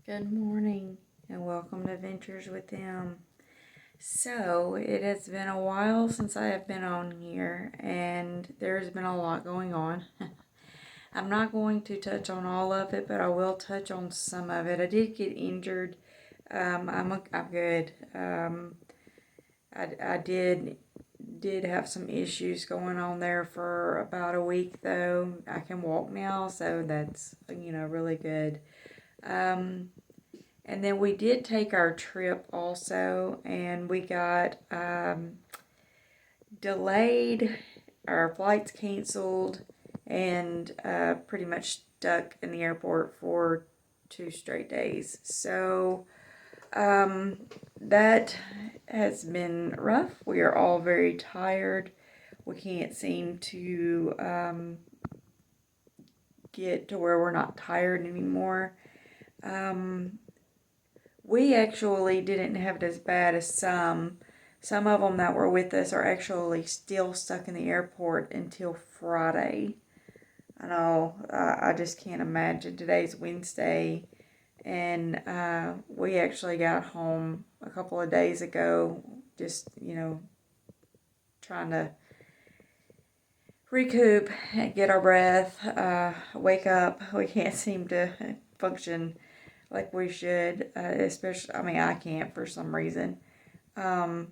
Good morning and welcome to Ventures with Them. So, it has been a while since I have been on here and there's been a lot going on. I'm not going to touch on all of it, but I will touch on some of it. I did get injured. I'm good. I did have some issues going on there for about a week though. I can walk now, so that's really good. And then we did take our trip also, and we got delayed, our flights canceled, and pretty much stuck in the airport for 2 straight days. So that has been rough. We are all very tired. We can't seem to get to where we're not tired anymore. We actually didn't have it as bad as some. Some of them that were with us are actually still stuck in the airport until Friday. I know, I just can't imagine. Today's Wednesday, and we actually got home a couple of days ago, just, trying to recoup, get our breath, wake up. We can't seem to function like we should, especially, I can't for some reason. We're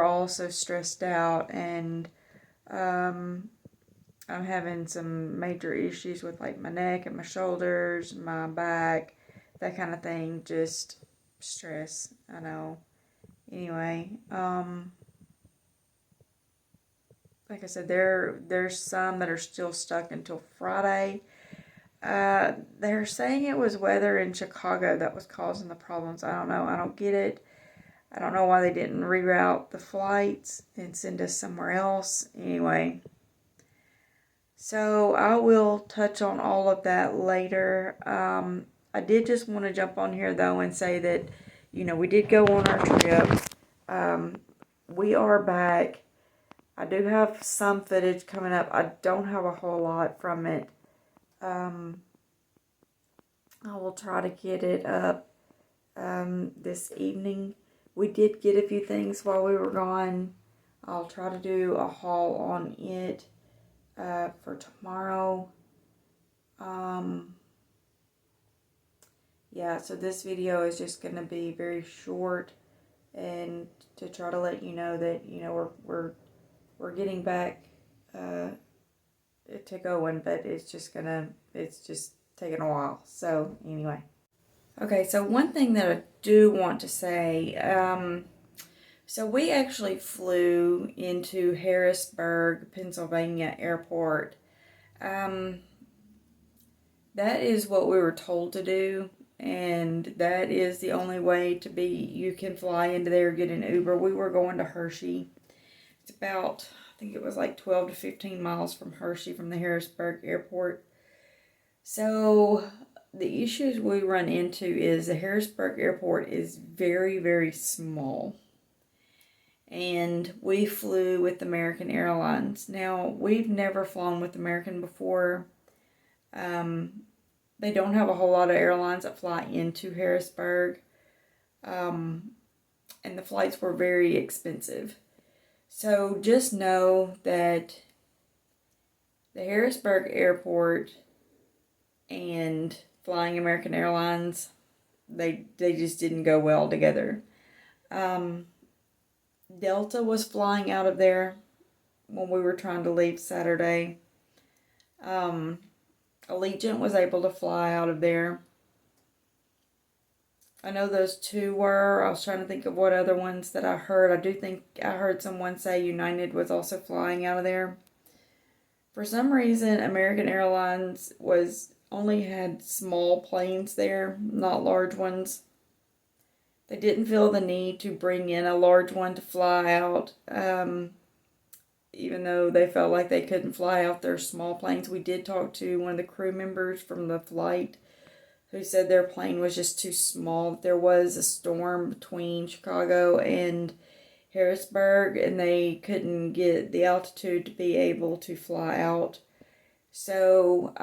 all so stressed out, and I'm having some major issues with like my neck and my shoulders, my back, that kind of thing. Just stress, I know. Anyway, like I said, there's some that are still stuck until Friday. They're saying it was weather in Chicago that was causing the problems. I don't know. I don't get it. I don't know why they didn't reroute the flights and send us somewhere else. Anyway, so I will touch on all of that later. I did just want to jump on here though and say that, we did go on our trip. We are back. I do have some footage coming up. I don't have a whole lot from it. I will try to get it up this evening. We did get a few things while we were gone. I'll try to do a haul on it for tomorrow. Yeah, so this video is just going to be very short, and to try to let you know that we're getting back to going, but it's just taking a while. So anyway. Okay, so one thing that I do want to say, so we actually flew into Harrisburg, Pennsylvania airport. That is what we were told to do, and that is the only way to be. You can fly into there, get an Uber. We were going to Hershey. It's about, I think it was like 12 to 15 miles from Hershey, from the Harrisburg airport. So the issues we run into is the Harrisburg airport is very, very small. And we flew with American Airlines. Now, we've never flown with American before. They don't have a whole lot of airlines that fly into Harrisburg. And the flights were very expensive. So just know that the Harrisburg airport and flying American Airlines, they just didn't go well together. Delta was flying out of there when we were trying to leave Saturday. Allegiant was able to fly out of there. I know those two were. I was trying to think of what other ones that I heard. I do think I heard someone say United was also flying out of there. For some reason, American Airlines only had small planes there, not large ones. They didn't feel the need to bring in a large one to fly out, even though they felt like they couldn't fly out their small planes. We did talk to one of the crew members from the flight who said their plane was just too small. There was a storm between Chicago and Harrisburg, and they couldn't get the altitude to be able to fly out. So,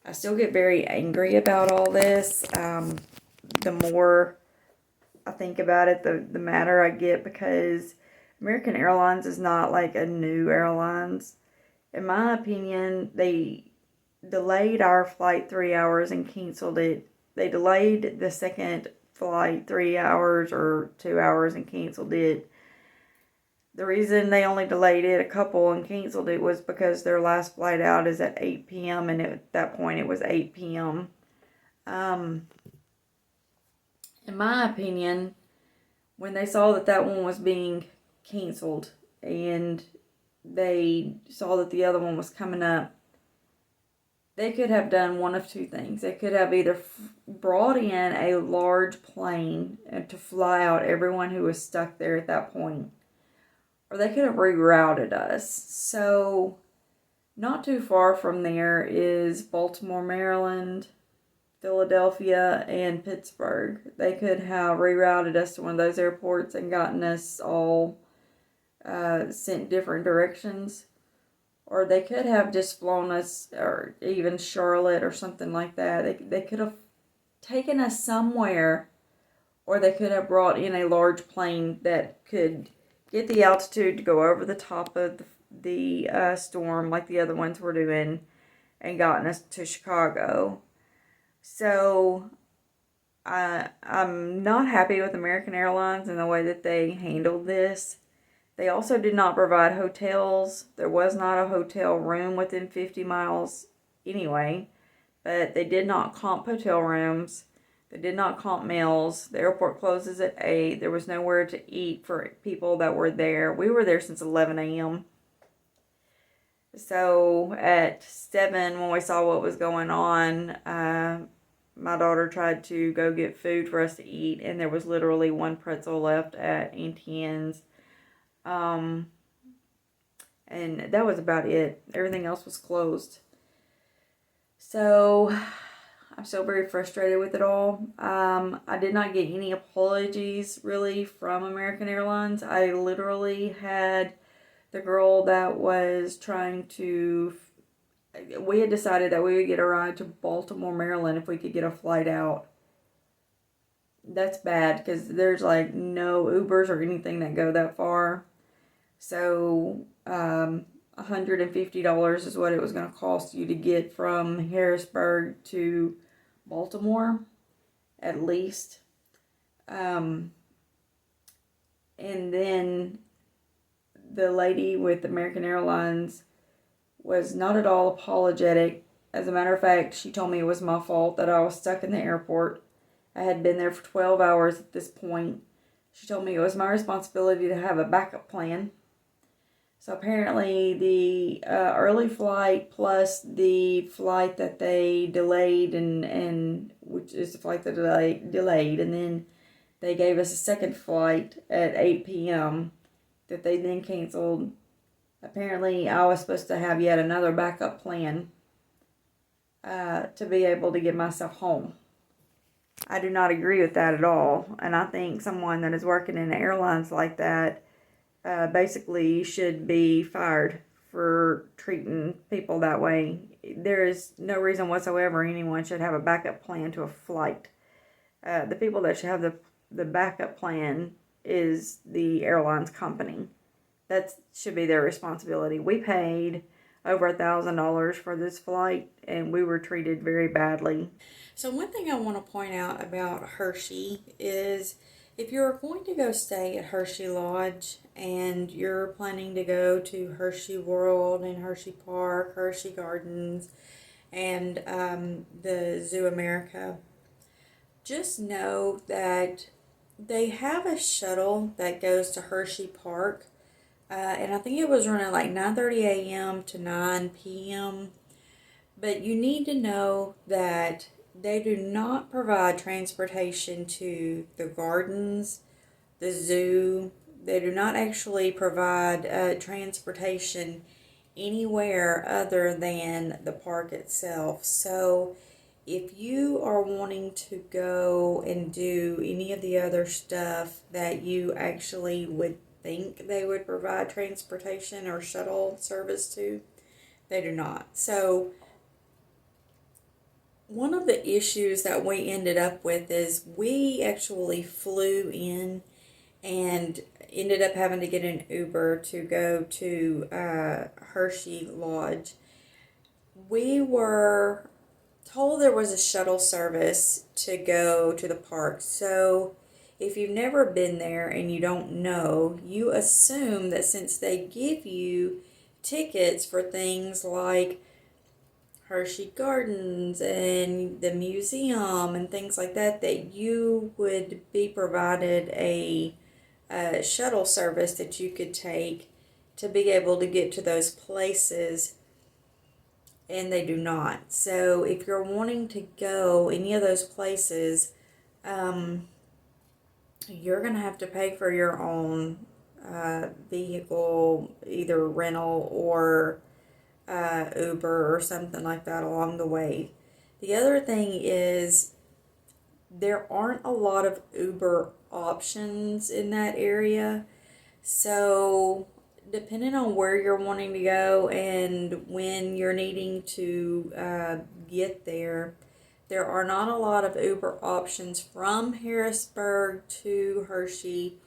I still get very angry about all this. The more I think about it, the madder I get, because American Airlines is not like a new airlines. In my opinion, they delayed our flight 3 hours and canceled it. They delayed the second flight 3 hours or 2 hours and canceled it. The reason they only delayed it a couple and canceled it was because their last flight out is at 8 p.m. and at that point it was 8 p.m. In my opinion, when they saw that that one was being canceled and they saw that the other one was coming up, they could have done one of two things. They could have either brought in a large plane to fly out everyone who was stuck there at that point, or they could have rerouted us. So, not too far from there is Baltimore, Maryland, Philadelphia, and Pittsburgh. They could have rerouted us to one of those airports and gotten us all sent different directions. Or they could have just flown us, or even Charlotte or something like that. They could have taken us somewhere, or they could have brought in a large plane that could get the altitude to go over the top of the storm like the other ones were doing and gotten us to Chicago. So I'm not happy with American Airlines and the way that they handled this. They also did not provide hotels. There was not a hotel room within 50 miles anyway, but they did not comp hotel rooms. They did not comp meals. The airport closes at 8. There was nowhere to eat for people that were there. We were there since 11 a.m. So at 7, when we saw what was going on, my daughter tried to go get food for us to eat, and there was literally one pretzel left at Auntie Anne's. And that was about it. Everything else was closed. So I'm still very frustrated with it all. I did not get any apologies really from American Airlines. I literally had the girl that was trying to, we had decided that we would get a ride to Baltimore, Maryland if we could get a flight out. That's bad because there's like no Ubers or anything that go that far. So $150 is what it was going to cost you to get from Harrisburg to Baltimore, at least. And then the lady with American Airlines was not at all apologetic. As a matter of fact, she told me it was my fault that I was stuck in the airport. I had been there for 12 hours at this point. She told me it was my responsibility to have a backup plan. So apparently the early flight plus the flight that they delayed, and which is the flight that they delayed, and then they gave us a second flight at 8 p.m. that they then canceled. Apparently I was supposed to have yet another backup plan to be able to get myself home. I do not agree with that at all, and I think someone that is working in airlines like that basically should be fired for treating people that way. There is no reason whatsoever anyone should have a backup plan to a flight. The people that should have the backup plan is the airline's company. That should be their responsibility. We paid over $1,000 for this flight, and we were treated very badly. So one thing I want to point out about Hershey is if you're going to go stay at Hershey Lodge and you're planning to go to Hershey World and Hershey Park, Hershey Gardens, and the Zoo America, just know that they have a shuttle that goes to Hershey Park, and I think it was running like 9:30 a.m. to 9 p.m. But you need to know that they do not provide transportation to the gardens, the zoo. They do not actually provide transportation anywhere other than the park itself. So if you are wanting to go and do any of the other stuff that you actually would think they would provide transportation or shuttle service to, they do not. So one of the issues that we ended up with is we actually flew in and ended up having to get an Uber to go to Hershey Lodge. We were told there was a shuttle service to go to the park. So if you've never been there and you don't know, you assume that since they give you tickets for things like Hershey Gardens and the museum and things like that, that you would be provided a shuttle service that you could take to be able to get to those places, and they do not. So if you're wanting to go any of those places, you're going to have to pay for your own vehicle, either rental or Uber or something like that along the way. The other thing is there aren't a lot of Uber options in that area. So depending on where you're wanting to go and when you're needing to get there, there are not a lot of Uber options from Harrisburg to Hershey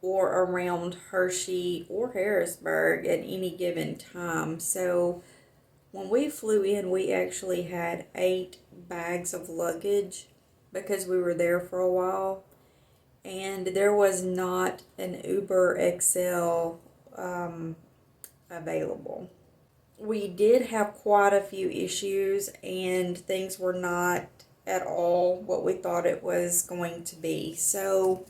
or around Hershey or Harrisburg at any given time. So when we flew in, we actually had 8 bags of luggage because we were there for a while, and there was not an Uber XL available. We did have quite a few issues, and things were not at all what we thought it was going to be. So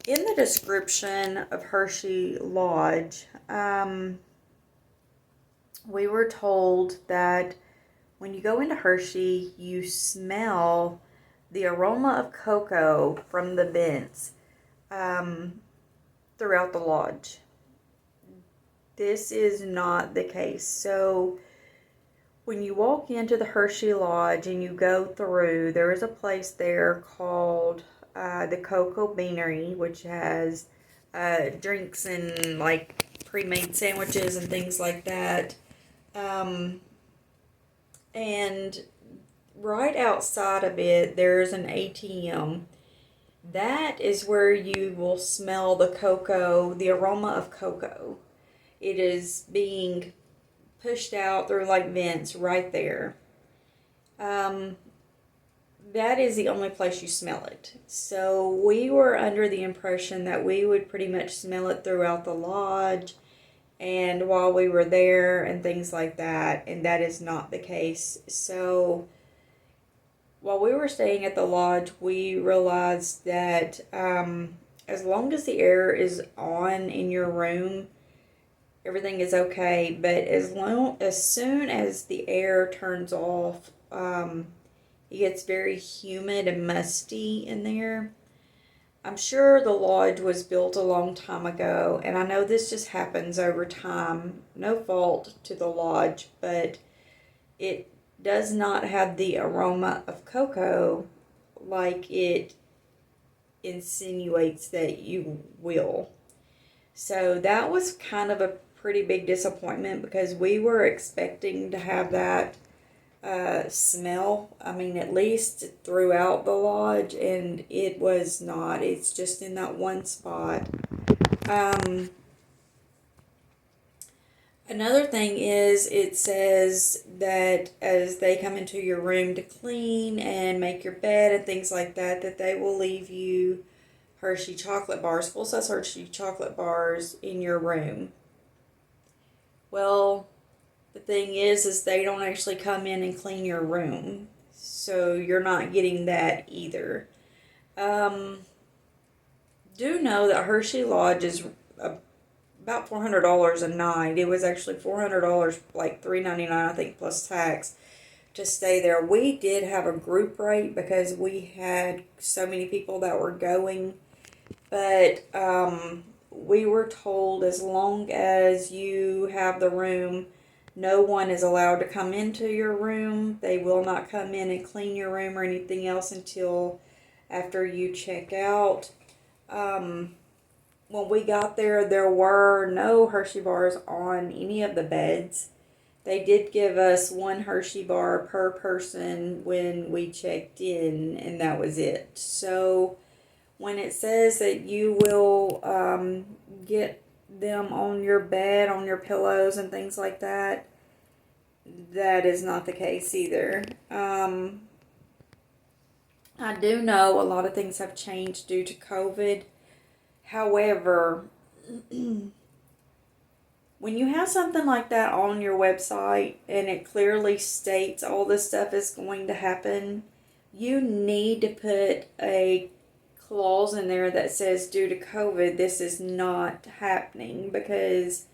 in the description of Hershey Lodge, we were told that when you go into Hershey, you smell the aroma of cocoa from the vents throughout the lodge. This is not the case. So when you walk into the Hershey Lodge and you go through, there is a place there called the Cocoa Beanery, which has drinks and like pre-made sandwiches and things like that. And right outside of it, there's an ATM. That is where you will smell the cocoa, the aroma of cocoa. It is being pushed out through like vents right there. That is the only place you smell it. So we were under the impression that we would pretty much smell it throughout the lodge and while we were there and things like that, and that is not the case. So while we were staying at the lodge, we realized that as long as the air is on in your room, everything is okay. But as soon as the air turns off, it gets very humid and musty in there. I'm sure the lodge was built a long time ago, and I know this just happens over time. No fault to the lodge, but it does not have the aroma of cocoa like it insinuates that you will. So that was kind of a pretty big disappointment because we were expecting to have that smell, I mean, at least throughout the lodge, and it was not. It's just in that one spot. Another thing is, it says that as they come into your room to clean and make your bed and things like that, that they will leave you Hershey chocolate bars, full-size Hershey chocolate bars in your room. Well, the thing is they don't actually come in and clean your room, so you're not getting that either. Do know that Hershey Lodge is about $400 a night. It was actually $400, like $399, I think, plus tax, to stay there. We did have a group rate because we had so many people that were going, but we were told as long as you have the room, no one is allowed to come into your room. They will not come in and clean your room or anything else until after you check out. When we got there, there were no Hershey bars on any of the beds. They did give us one Hershey bar per person when we checked in, and that was it. So when it says that you will get them on your bed, on your pillows, and things like that, that is not the case either. I do know a lot of things have changed due to COVID. However, when you have something like that on your website and it clearly states all this stuff is going to happen, you need to put a clause in there that says due to COVID, this is not happening, because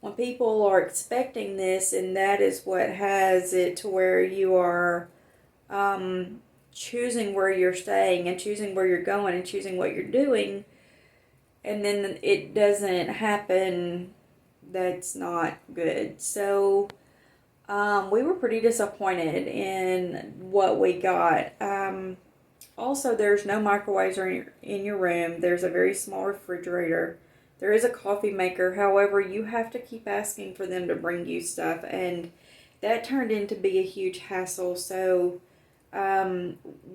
when people are expecting this, and that is what has it to where you are choosing where you're staying and choosing where you're going and choosing what you're doing, and then it doesn't happen, that's not good. So we were pretty disappointed in what we got. Also, there's no microwaves in your room. There's a very small refrigerator. There is a coffee maker. However, you have to keep asking for them to bring you stuff, and that turned into be a huge hassle. So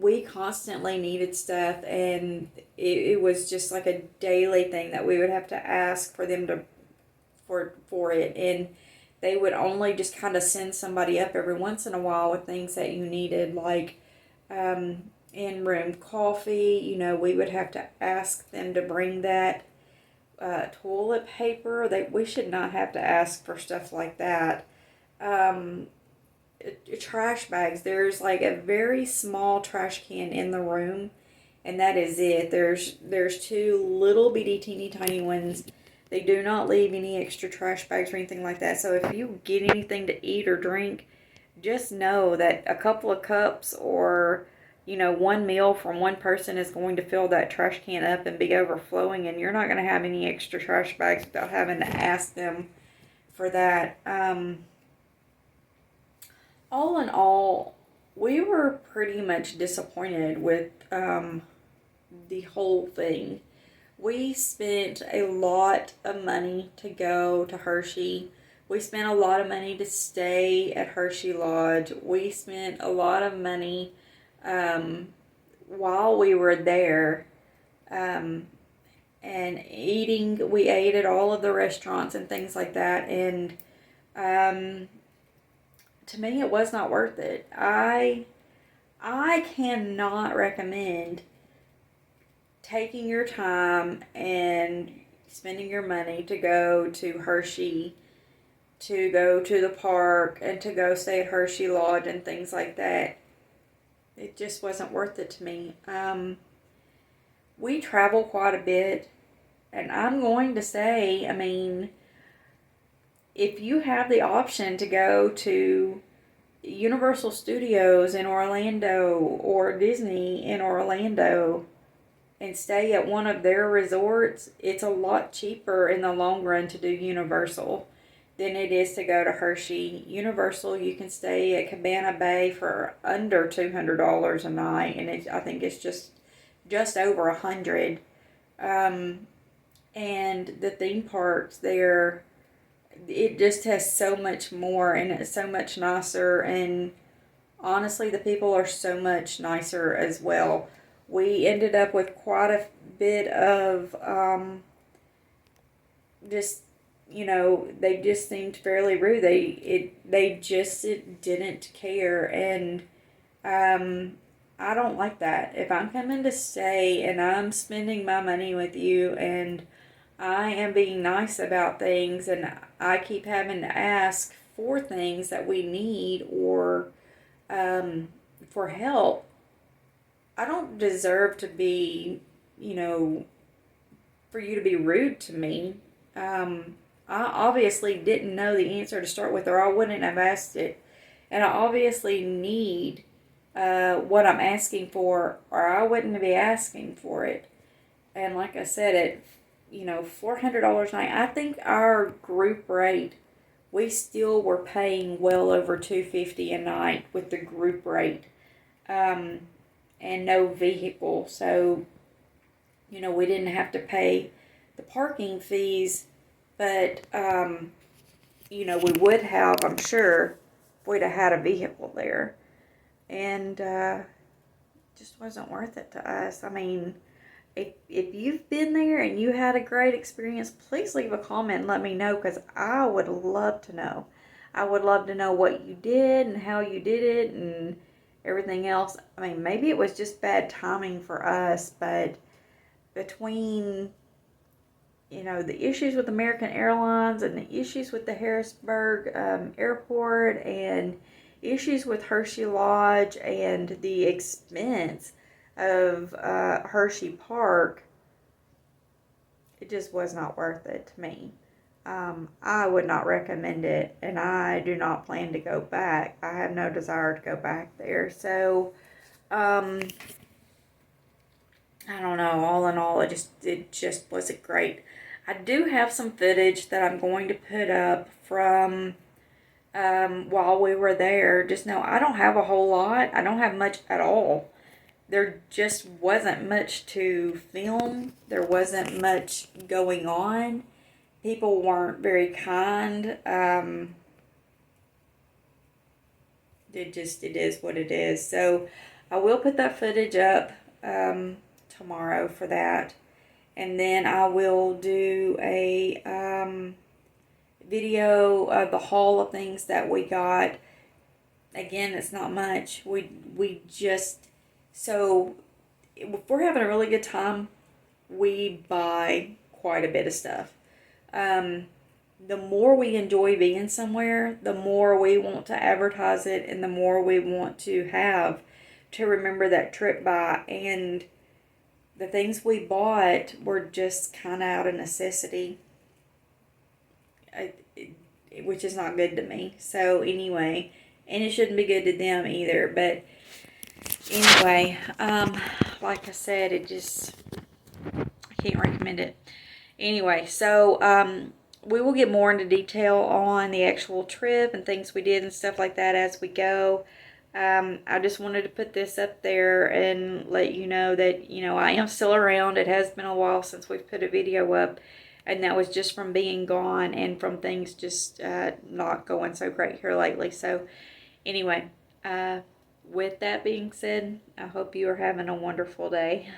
we constantly needed stuff, and it was just like a daily thing that we would have to ask for them to for it, and they would only just kind of send somebody up every once in a while with things that you needed, like in-room coffee. You know, we would have to ask them to bring that. Toilet paper, we should not have to ask for stuff like that. Trash bags, there's like a very small trash can in the room, and that is it. There's two little bitty teeny tiny ones. They do not leave any extra trash bags or anything like that. So if you get anything to eat or drink, just know that a couple of cups or one meal from one person is going to fill that trash can up and be overflowing, and you're not going to have any extra trash bags without having to ask them for that. All in all, we were pretty much disappointed with the whole thing. We spent a lot of money to go to Hershey. We spent a lot of money to stay at Hershey Lodge. We spent a lot of money while we were there, and eating. We ate at all of the restaurants and things like that, and to me it was not worth it. I cannot recommend taking your time and spending your money to go to Hershey, to go to the park, and to go stay at Hershey Lodge and things like that. It just wasn't worth it to me. We travel quite a bit, and I'm going to say, I mean, if you have the option to go to Universal Studios in Orlando or Disney in Orlando and stay at one of their resorts, it's a lot cheaper in the long run to do Universal than it is to go to Hershey. Universal, you can stay at Cabana Bay for under $200 a night, and I think it's just over $100. And the theme parks there, it just has so much more, and it's so much nicer, and honestly, the people are so much nicer as well. We ended up with quite a bit of just, they just seemed fairly rude. They just didn't care, and I don't like that. If I'm coming to stay and I'm spending my money with you, and I am being nice about things, and I keep having to ask for things that we need or for help, I don't deserve to be, for you to be rude to me. I obviously didn't know the answer to start with, or I wouldn't have asked it. And I obviously need what I'm asking for, or I wouldn't be asking for it. And like I said, at $400 a night, I think our group rate, we still were paying well over $250 a night with the group rate, and no vehicle. So, we didn't have to pay the parking fees, but you know, we would have, I'm sure, if we'd have had a vehicle there. And just wasn't worth it to us. I mean, if you've been there and you had a great experience, please leave a comment and let me know, because I would love to know. I would love to know what you did and how you did it and everything else. I mean, maybe it was just bad timing for us, but between, you know, the issues with American Airlines and the issues with the Harrisburg airport and issues with Hershey Lodge and the expense of Hershey Park, it just was not worth it to me. I would not recommend it, and I do not plan to go back. I have no desire to go back there. So, I don't know. All in all, it just wasn't great. I do have some footage that I'm going to put up from while we were there. Just know I don't have a whole lot. I don't have much at all. There just wasn't much to film. There wasn't much going on. People weren't very kind. It is what it is. So I will put that footage up tomorrow for that. And then I will do a video of the haul of things that we got. Again, it's not much. We just, so if we're having a really good time, we buy quite a bit of stuff. The more we enjoy being somewhere, the more we want to advertise it, and the more we want to have to remember that trip by. And the things we bought were just kind of out of necessity, which is not good to me. So anyway, and it shouldn't be good to them either. But anyway, like I said, I can't recommend it. Anyway, so we will get more into detail on the actual trip and things we did and stuff like that as we go. I just wanted to put this up there and let you know that, you know, I am still around. It has been a while since we've put a video up, and that was just from being gone and from things just not going so great here lately. So anyway, with that being said, I hope you are having a wonderful day.